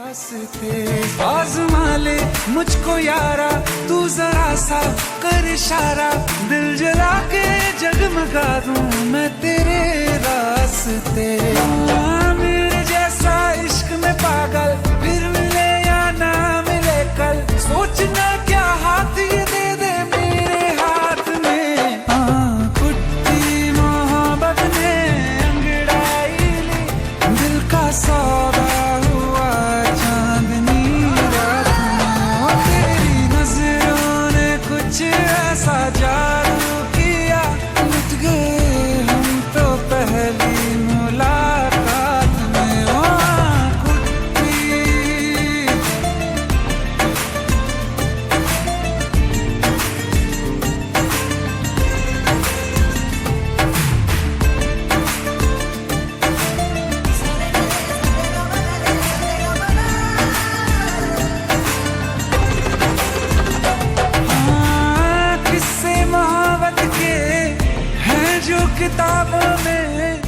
रास्ते आज़मा ले मुझको यारा, तू जरा सा कर इशारा, दिल जला के जगमगा दूं मैं तेरे रास्ते। मेरे जैसा इश्क में पागल फिर मिले या ना मिले कल, सोचना क्या हाथ ये दे दे मेरे हाथ में। कुट्टी मोहब्बत ने अंगड़ाई ली, दिल का सौदा हुआ चांदनी रात में। तेरी नजरों ने कुछ ऐसा जादू किया, लुट गए हम तो पहली मुलाकात में। कुट्टी किस्से मोहब्बत के हैं जो किताबों में,